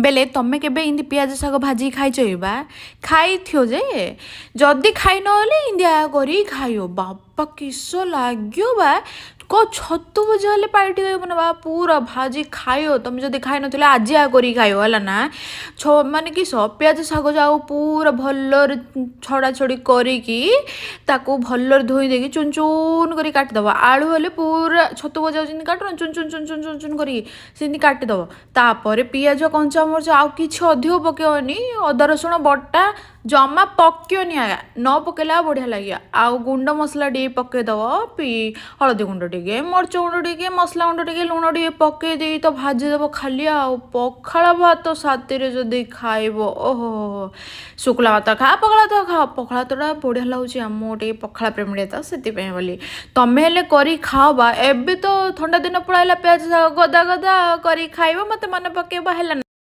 बेले तमे केबे इंदी पियाज शाग भाजी खाइछ बा खाई थियो जे जदी खाई नले इंदिया करी खाइयो बापा किस लाग्यो बा को छतु भजा हेले पार्टी गयो ना बा पूरा भाजी खाइयो तमे जदी खाई नथिले आज आ करी खाइयो हला ना माने कि पियाज शाग जाओ पूरा भल्लर छड़ा छड़ी करिकी ताकू भल्लर धोई देकी चुन चुन करी काट दबो आलू हेले पूरा छतु भजा जिन काट चुन चुन चुन चुन चुन चुन करी सिंदी काट दबो तापर पियाज कंचा मरच आउ किछि अधिक पकेबनी अदा रसुण बटा जमा पकेनि आया न पकेला बढ़िया लगे आउ गुंड मसला टे पकेदब हलदी गुंड टे मरच गुंड टे मसला गुंड टे लुण टे पकईदे तो भाजीदेव खाली आउ पखाड़ भात साथी जदि खाइब ओहो शुक्ला भात खा पखाड़ भातटा बढ़िया लगुच आम टे पखाड़ प्रेमी तो से बोली तमें हेले करी खाओ बा एबे तो ठंडा दिन पड़ाइला प्याज गदा गदा करी खाइब मत मन पकेबा है।